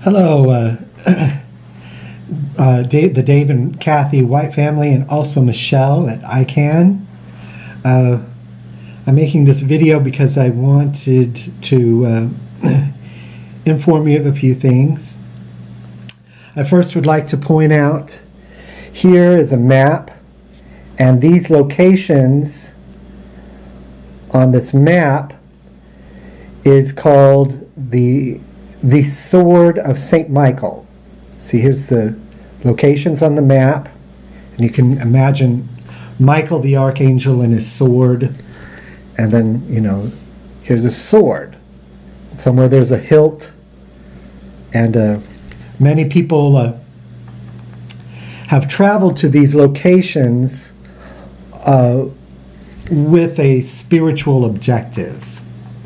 Hello, the Dave and Kathy White family, and also Michele at ICAN. I'm making this video because I wanted to inform you of a few things. I first would like to point out here is a map, and these locations on this map is called the Sword of St. Michael. See, here's the locations on the map, and you can imagine Michael the archangel and his sword, and then, you know, here's a sword. Somewhere there's a hilt, and many people have traveled to these locations with a spiritual objective,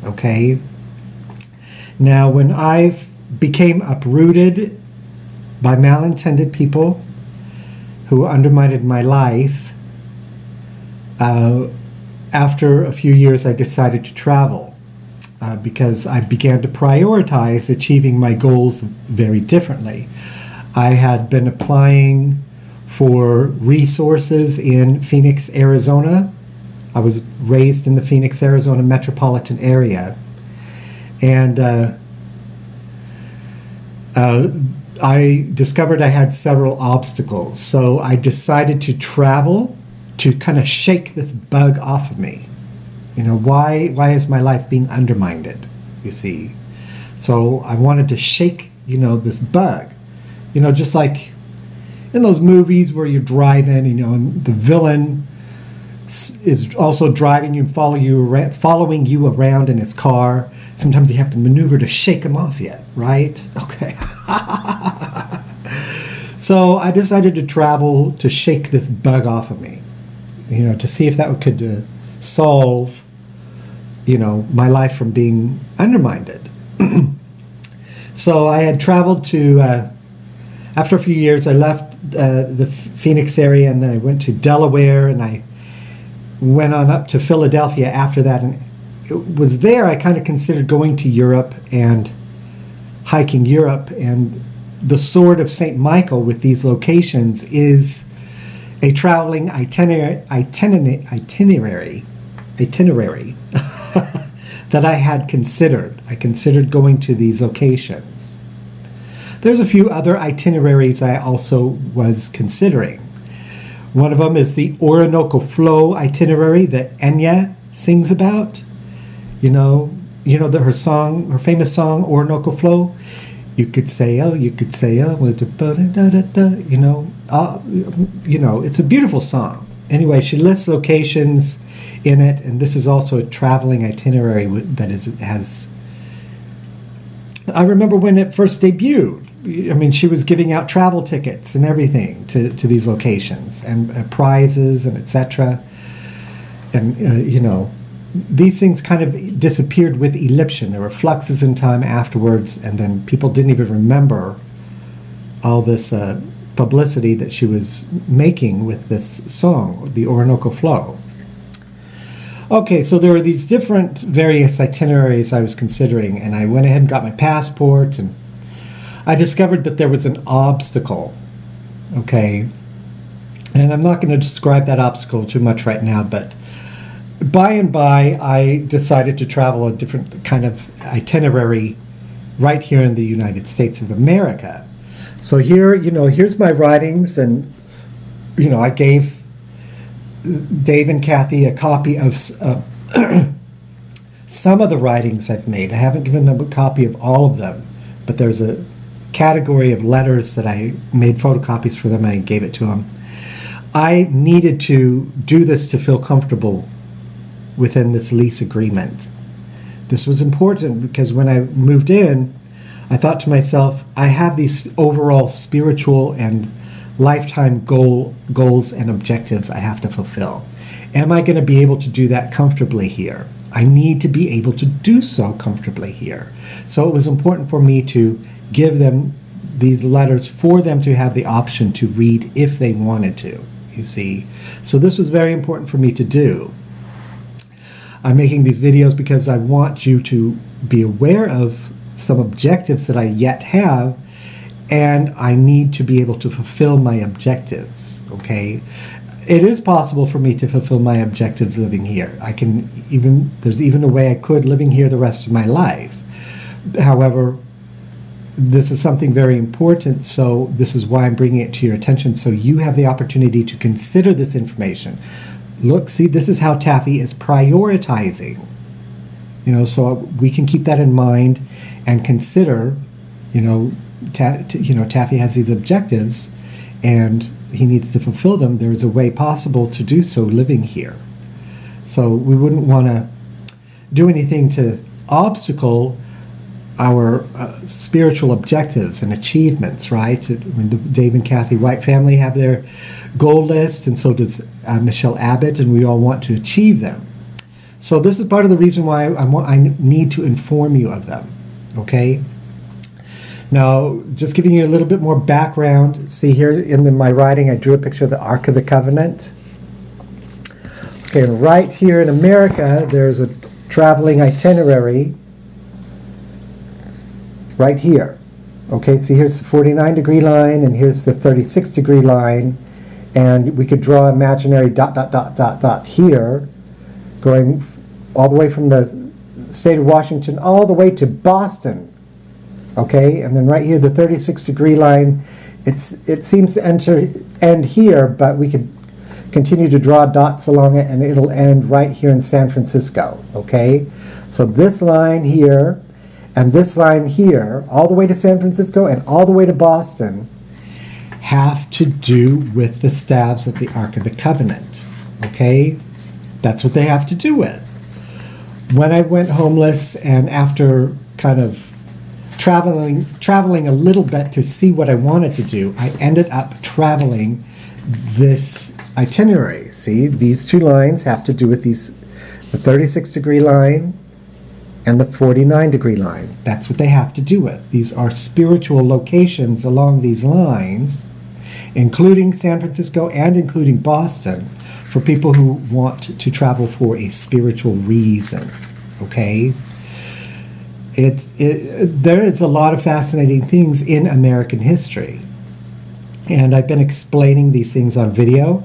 okay? Now, when I became uprooted by malintended people who undermined my life, after a few years I decided to travel because I began to prioritize achieving my goals very differently. I had been applying for resources in Phoenix, Arizona. I was raised in the Phoenix, Arizona metropolitan area. And I discovered I had several obstacles. So I decided to travel to kind of shake this bug off of me. You know, why is my life being undermined, you see? So I wanted to shake, you know, this bug. You know, just like in those movies where you're driving, you know, and the villain is also driving you and following you around in his car. Sometimes you have to maneuver to shake him off yet, right? Okay. So I decided to travel to shake this bug off of me, you know, to see if that could solve, you know, my life from being undermined. So I had traveled to, after a few years, I left the Phoenix area, and then I went to Delaware, and I went on up to Philadelphia after that, and it was there I kind of considered going to Europe and hiking Europe. And the Sword of St. Michael with these locations is a traveling itinerary that I had considered. I considered going to these locations. There's a few other itineraries I also was considering. One of them is the Orinoco Flow itinerary that Enya sings about. You know that her famous song, Orinoco Flow. You could sail, with the you know, it's a beautiful song. Anyway, she lists locations in it, and this is also a traveling itinerary that has. I remember when it first debuted. I mean, she was giving out travel tickets and everything to these locations, and prizes and etc. And you know, these things kind of disappeared with Elliption. There were fluxes in time afterwards, and then people didn't even remember all this publicity that she was making with this song, the Orinoco Flow. Okay, so there were these different various itineraries I was considering, and I went ahead and got my passport, and I discovered that there was an obstacle, okay? And I'm not going to describe that obstacle too much right now, but by and by, I decided to travel a different kind of itinerary right here in the United States of America. So here, you know, here's my writings, and, you know, I gave Dave and Kathy a copy of some of the writings I've made. I haven't given them a copy of all of them, but there's a category of letters that I made photocopies for them and I gave it to them. I needed to do this to feel comfortable within this lease agreement. This was important because when I moved in, I thought to myself, I have these overall spiritual and lifetime goals and objectives I have to fulfill. Am I going to be able to do that comfortably here? I need to be able to do so comfortably here. So it was important for me to give them these letters for them to have the option to read if they wanted to, you see. So this was very important for me to do. I'm making these videos because I want you to be aware of some objectives that I yet have and I need to be able to fulfill my objectives, okay? It is possible for me to fulfill my objectives living here. There's even a way I could living here the rest of my life. However, this is something very important, so this is why I'm bringing it to your attention, so you have the opportunity to consider this information. Look, see, this is how Taffy is prioritizing. So we can keep that in mind and consider, Taffy has these objectives and he needs to fulfill them. There is a way possible to do so living here. So we wouldn't want to do anything to obstacle our spiritual objectives and achievements, right? The Dave and Kathy White family have their goal list, and so does Michele Abbott, and we all want to achieve them. So this is part of the reason why I need to inform you of them, okay? Now, just giving you a little bit more background. See here in my writing, I drew a picture of the Ark of the Covenant. Okay, and right here in America, there's a traveling itinerary right here. Okay, see here's the 49-degree line, and here's the 36-degree line, and we could draw imaginary ... here, going all the way from the state of Washington all the way to Boston. Okay, and then right here, the 36-degree line, it seems to end here, but we could continue to draw dots along it, and it'll end right here in San Francisco. Okay, so this line here and this line here, all the way to San Francisco and all the way to Boston, have to do with the staves of the Ark of the Covenant. Okay, that's what they have to do with. When I went homeless, and after kind of traveling a little bit to see what I wanted to do, I ended up traveling this itinerary. See, these two lines have to do with the 36-degree line and the 49-degree line. That's what they have to do with. These are spiritual locations along these lines, including San Francisco and including Boston, for people who want to travel for a spiritual reason. Okay? There is a lot of fascinating things in American history, and I've been explaining these things on video.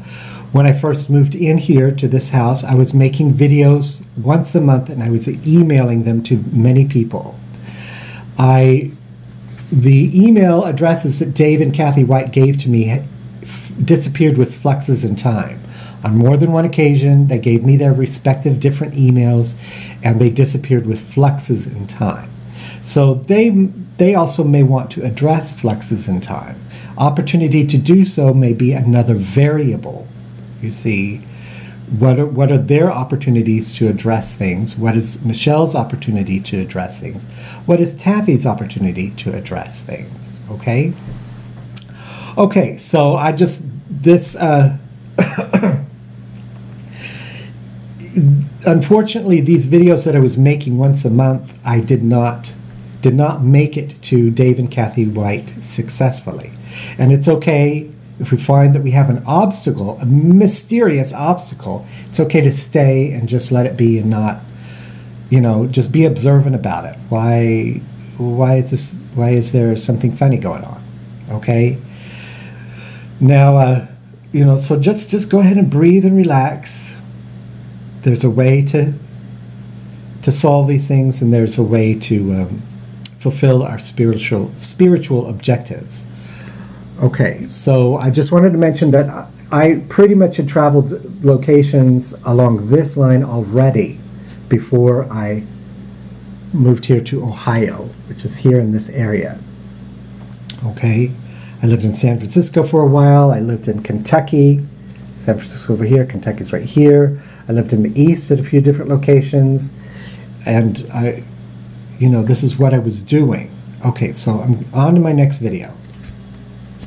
When I first moved in here to this house, I was making videos once a month, and I was emailing them to many people. The email addresses that Dave and Kathy White gave to me disappeared with fluxes in time. On more than one occasion, they gave me their respective different emails, and they disappeared with fluxes in time. So they also may want to address fluxes in time. Opportunity to do so may be another variable. You see, what are their opportunities to address things? What is Michele's opportunity to address things? What is Taffy's opportunity to address things? Okay? Okay, so unfortunately, these videos that I was making once a month, I did not make it to Dave and Kathy White successfully. And it's okay if we find that we have an obstacle, a mysterious obstacle. It's okay to stay and just let it be and not, just be observant about it. Why is there something funny going on? Okay? Now, so just go ahead and breathe and relax. There's a way to solve these things, and there's a way to fulfill our spiritual objectives. Okay, so I just wanted to mention that I pretty much had traveled locations along this line already before I moved here to Ohio, which is here in this area. Okay, I lived in San Francisco for a while. I lived in Kentucky. San Francisco over here, Kentucky's right here. I lived in the East at a few different locations, and this is what I was doing. Okay, so I'm on to my next video.